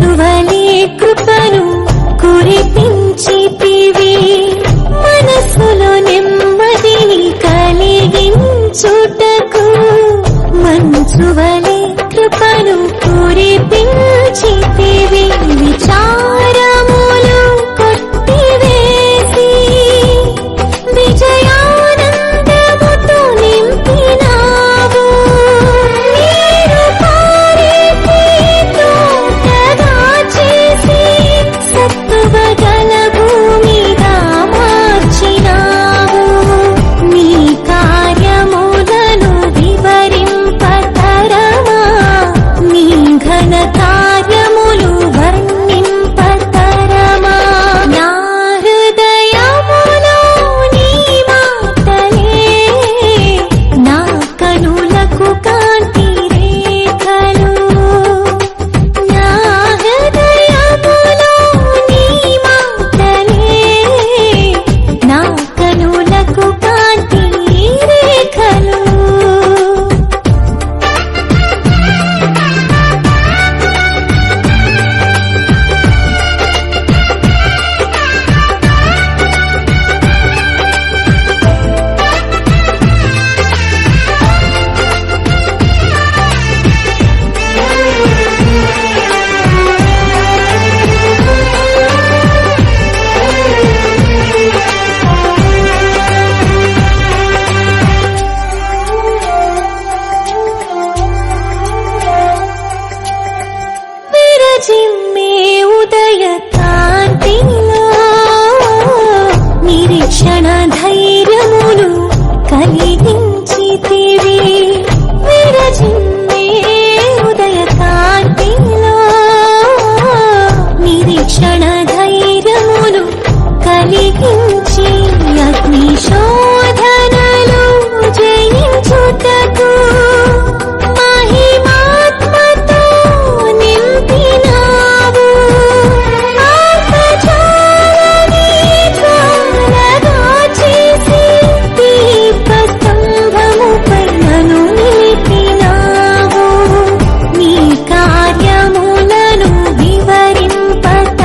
మంచువలే కృపను కురిపించితివి మనసులో నెమ్మదిని కలిగించుటకు మంచువలే కృపను కురిపించితివి విచారములు కొట్టివేసి విజయానందముతో నింపినావు నీరు పారేటి తోటగా చేసి సత్తువగల భూమిగా మార్చినావు నీ కార్యములను వివరింపతరమా నీ ఘన కార్యములు వర్ణింపతరమా నా హృదయములో నీ మాటలే నా కనులకు కాంతి రేఖలు నా హృదయములో నీ మాటలే నా కనులకు కాంతి రేఖలు విరజిమ్మే ఉదయ కాంతిలో నిరీక్షణ ధైర్యములు కలిగించితివి విరజిమ్మే ఉదయ కాంతిలో నిరీక్షణ ధైర్యములు కలిగించి అగ్ని శోధనలు జయించుటకు మహిమాత్మతో నింపినావు ఆత్మజ్వాలని జ్వాలగా చేసి దీపస్తంభముపై నన్ను నిలిపినావు నీ కార్యములను వివరింపతరమా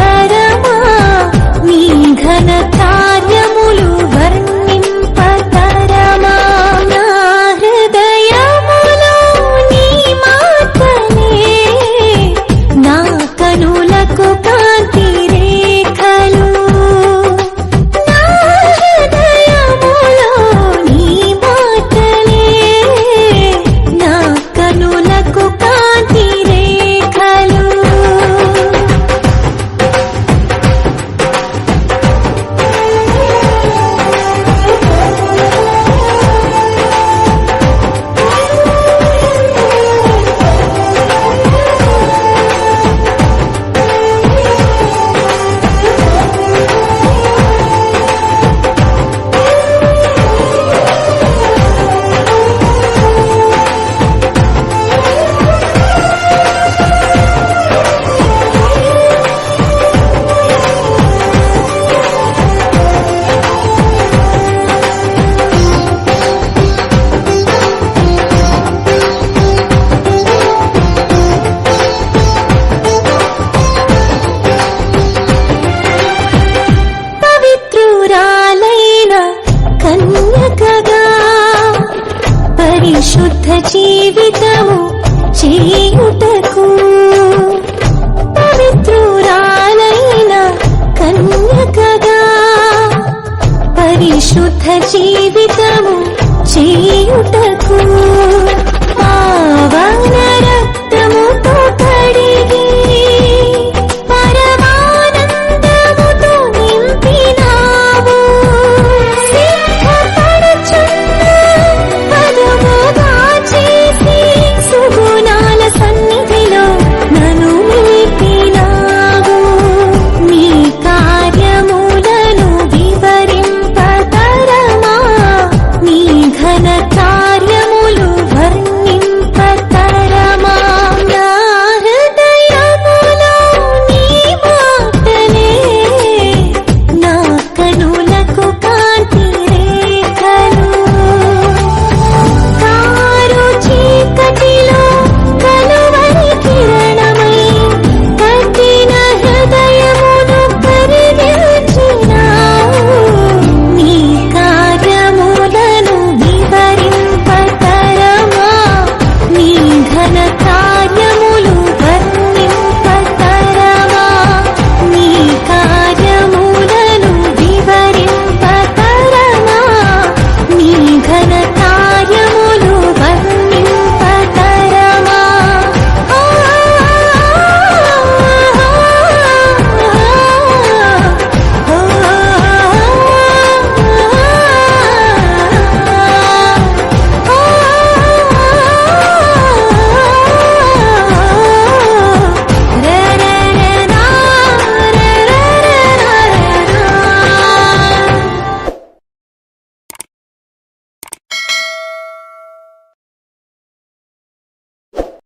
నీ ఘన కార్యములు వర్ణింపతరమా నా హృదయములో నీ మాటలే నా కనులకు కాంతి రేఖలు నా హృదయములో నీ మాటలే నా కనులకు కాంతి రేఖలు పవిత్రురాలైన కన్యకగా పరిశుద్ధ జీవితము చేయుటకు పవిత్రురాలైన కన్యకగా పరిశుద్ధ జీవితము చేయుటకు